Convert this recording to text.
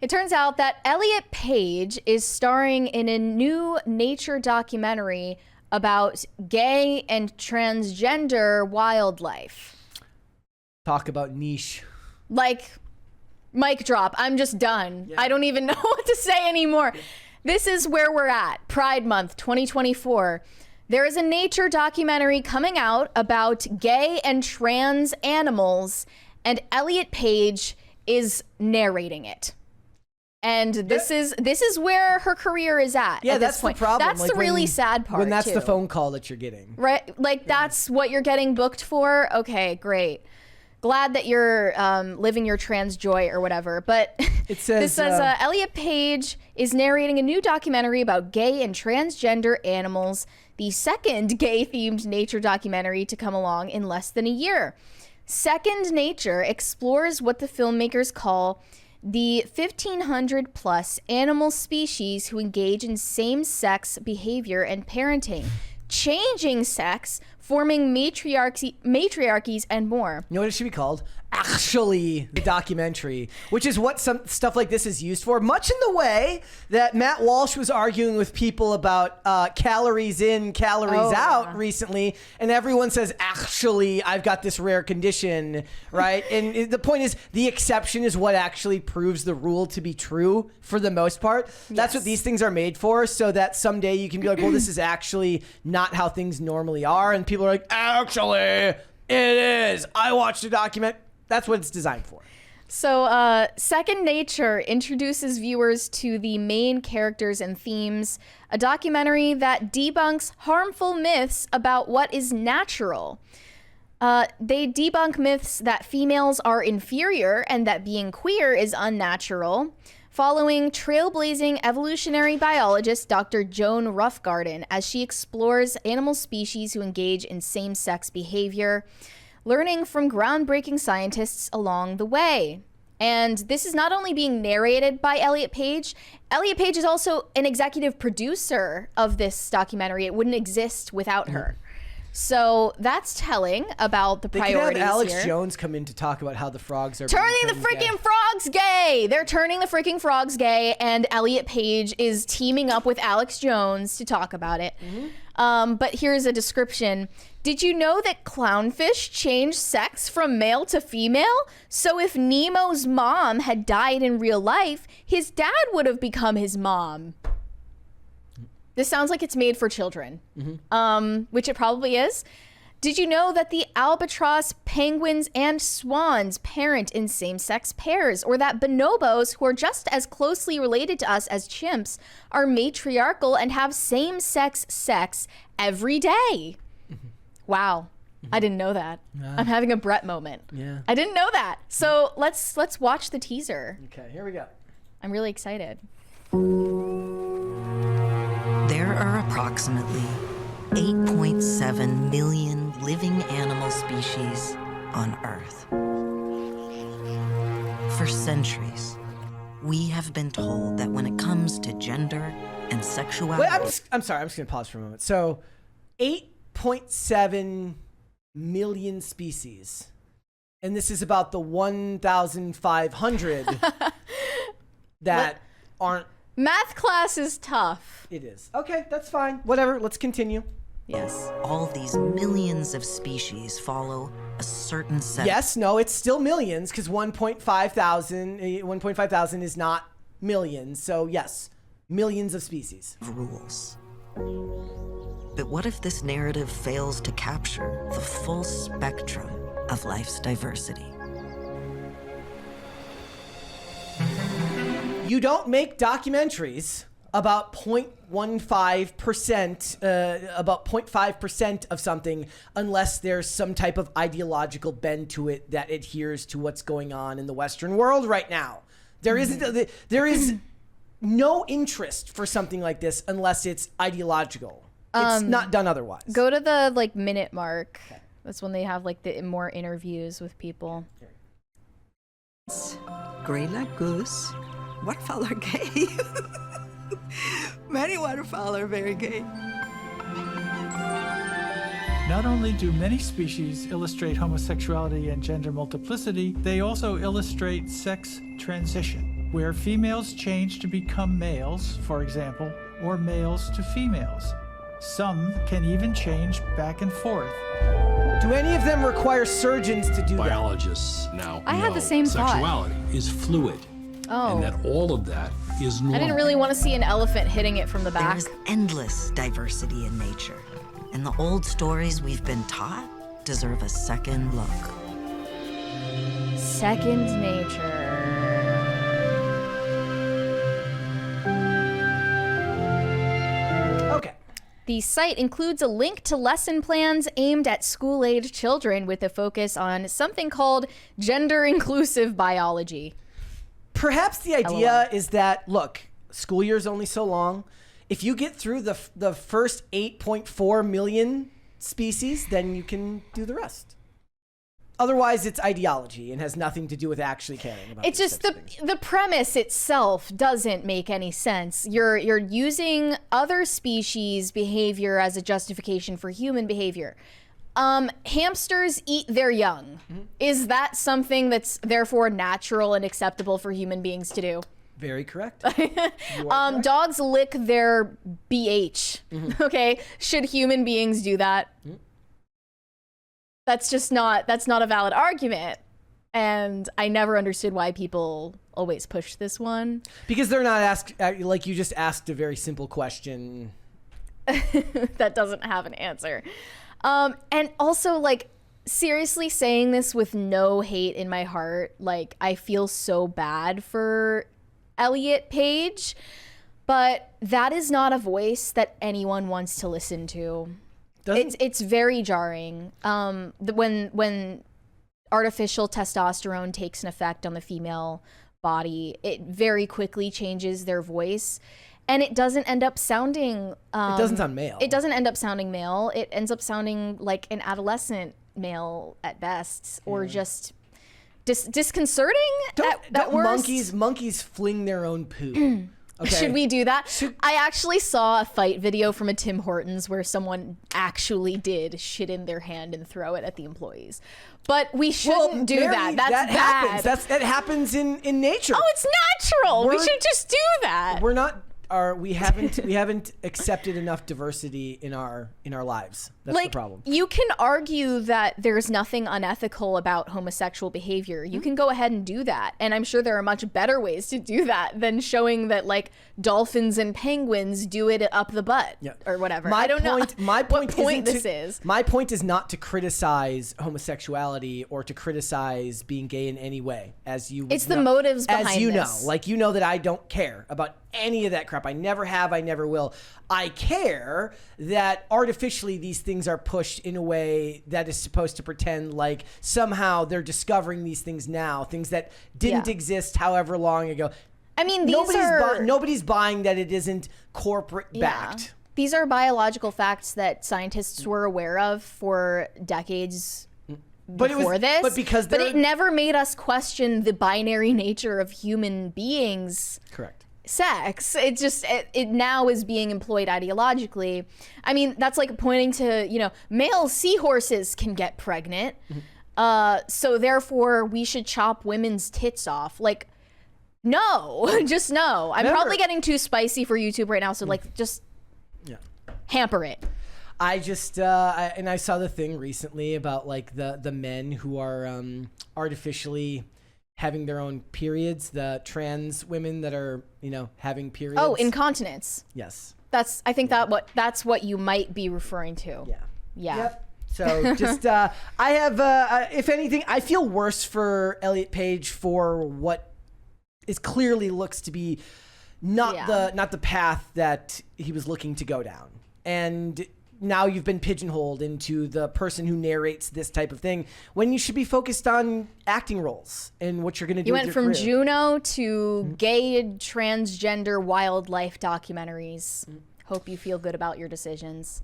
It turns out that Elliot Page is starring in a new nature documentary about gay and transgender wildlife. Talk about niche. Like, mic drop. I'm just done. Yeah. I don't even know what to say anymore. This is where we're at. Pride Month 2024. There is a nature documentary coming out about gay and trans animals, and Elliot Page is narrating it. And this is where her career is at. Yeah, at that's this point. The problem. That's like the really sad part. When that's too. the phone call that you're getting. Right? Like that's what you're getting booked for? Okay, great. Glad that you're living your trans joy or whatever. But it says, this says Elliot Page is narrating a new documentary about gay and transgender animals, the second gay-themed nature documentary to come along in less than a year. Second Nature explores what the filmmakers call the 1,500 plus animal species who engage in same-sex behavior and parenting, changing sex, forming matriarchies, and more. You know what it should be called? Actually, the documentary, which is what some stuff like this is used for, much in the way that Matt Walsh was arguing with people about calories in, calories out recently, and everyone says, actually, I've got this rare condition, right? And the point is, the exception is what actually proves the rule to be true for the most part. That's what these things are made for, so that someday you can be like, well, this is actually not how things normally are, and people are like, actually, it is. I watched a document. That's what it's designed for. So Second Nature introduces viewers to the main characters and themes, a documentary that debunks harmful myths about what is natural. They debunk myths that females are inferior and that being queer is unnatural, following trailblazing evolutionary biologist Dr. Joan Roughgarden as she explores animal species who engage in same-sex behavior, learning from groundbreaking scientists along the way. And this is not only being narrated by Elliot Page is also an executive producer of this documentary. It wouldn't exist without her. So that's telling about the priorities here. They could have Alex Jones come in to talk about how the frogs are turning the freaking frogs gay. They're turning the freaking frogs gay, and Elliot Page is teaming up with Alex Jones to talk about it. But here's a description. Did you know that clownfish change sex from male to female? So if Nemo's mom had died in real life, his dad would have become his mom. This sounds like it's made for children, which it probably is. Did you know that the albatross, penguins, and swans parent in same-sex pairs, or that bonobos, who are just as closely related to us as chimps, are matriarchal and have same-sex sex every day? Wow, I didn't know that. I'm having a Brett moment. Yeah, I didn't know that. So let's watch the teaser. Okay, here we go. I'm really excited. There are approximately 8.7 million living animal species on Earth. For centuries, we have been told that when it comes to gender and sexuality... Wait, I'm sorry, I'm just going to pause for a moment. So, 8.7 million species. And this is about the 1,500 that aren't... Math class is tough. It is. Okay, that's fine. Whatever, let's continue. Yes. All these millions of species follow a certain set. Yes, no, it's still millions because 1.5 thousand is not millions. So yes, millions of species. Rules. But what if this narrative fails to capture the full spectrum of life's diversity? You don't make documentaries about 0.5% of something unless there's some type of ideological bend to it that adheres to what's going on in the Western world right now. There is no interest for something like this unless it's ideological. It's not done otherwise. Go to the minute mark. Okay. That's when they have the more interviews with people. Gray like goose. Waterfowl are gay. Many waterfowl are very gay. Not only do many species illustrate homosexuality and gender multiplicity, they also illustrate sex transition. where females change to become males, for example, or males to females. Some can even change back and forth. Do any of them require surgeons to do that? Biologists now I had know the same thought. sexuality is fluid, Oh. and that all of that is normal. I didn't really want to see an elephant hitting it from the back. There's endless diversity in nature, and the old stories we've been taught deserve a second look. Second nature. Okay. The site includes a link to lesson plans aimed at school-age children with a focus on something called gender-inclusive biology. Perhaps the idea is that, look, school year's only so long. If you get through the first 8.4 million species, then you can do the rest. Otherwise, it's ideology and has nothing to do with actually caring about It's these just types of things. the premise itself doesn't make any sense. You're using other species' behavior as a justification for human behavior. Hamsters eat their young. Is that something that's therefore natural and acceptable for human beings to do? Very correct. You are correct. Dogs lick their BH. Okay, should human beings do that? That's not a valid argument. And I never understood why people always push this one. Because they're not asked, like you just asked a very simple question. That doesn't have an answer. And also, like, seriously saying this with no hate in my heart, like, I feel so bad for Elliot Page, but that is not a voice that anyone wants to listen to. It's very jarring. When artificial testosterone takes an effect on the female body, it very quickly changes their voice. And it doesn't end up sounding... it doesn't sound male. It doesn't end up sounding male. It ends up sounding like an adolescent male at best, or just disconcerting at worst. Monkeys fling their own poo. Okay. Should we do that? I actually saw a fight video from a Tim Hortons where someone actually did shit in their hand and throw it at the employees. But we shouldn't do Mary, that. That's that bad. happens. That happens in nature. Oh, it's natural. We We're- should just do that. We're not. We haven't accepted enough diversity in our lives. That's the problem. You can argue that there's nothing unethical about homosexual behavior. You can go ahead and do that. And I'm sure there are much better ways to do that than showing that, like, dolphins and penguins do it up the butt or whatever. I don't know My point what point isn't this is. My point is not to criticize homosexuality or to criticize being gay in any way, as you. It's the motives behind as you this. know, like, you know that I don't care about any of that crap. I never have. I never will. I care that artificially these things are pushed in a way that is supposed to pretend like somehow they're discovering these things now, things that didn't exist however long ago. I mean, nobody's buying that it isn't corporate backed. These are biological facts that scientists were aware of for decades before this. But it never made us question the binary nature of human beings. Correct. Sex. It just it now is being employed ideologically. I mean, that's like pointing to, male seahorses can get pregnant. So therefore we should chop women's tits off. Like, no, just no. I'm probably getting too spicy for YouTube right now, so just hamper it. I just and I saw the thing recently about like the men who are artificially having their own periods, the trans women that are, having periods. Oh, incontinence. Yes. I think that's what you might be referring to. Yeah. Yep. So just I have if anything, I feel worse for Elliot Page for what is clearly looks to be not the path that he was looking to go down. And now you've been pigeonholed into the person who narrates this type of thing when you should be focused on acting roles and what you're going to do. You with went your from career. Juno to gay transgender wildlife documentaries. Hope you feel good about your decisions.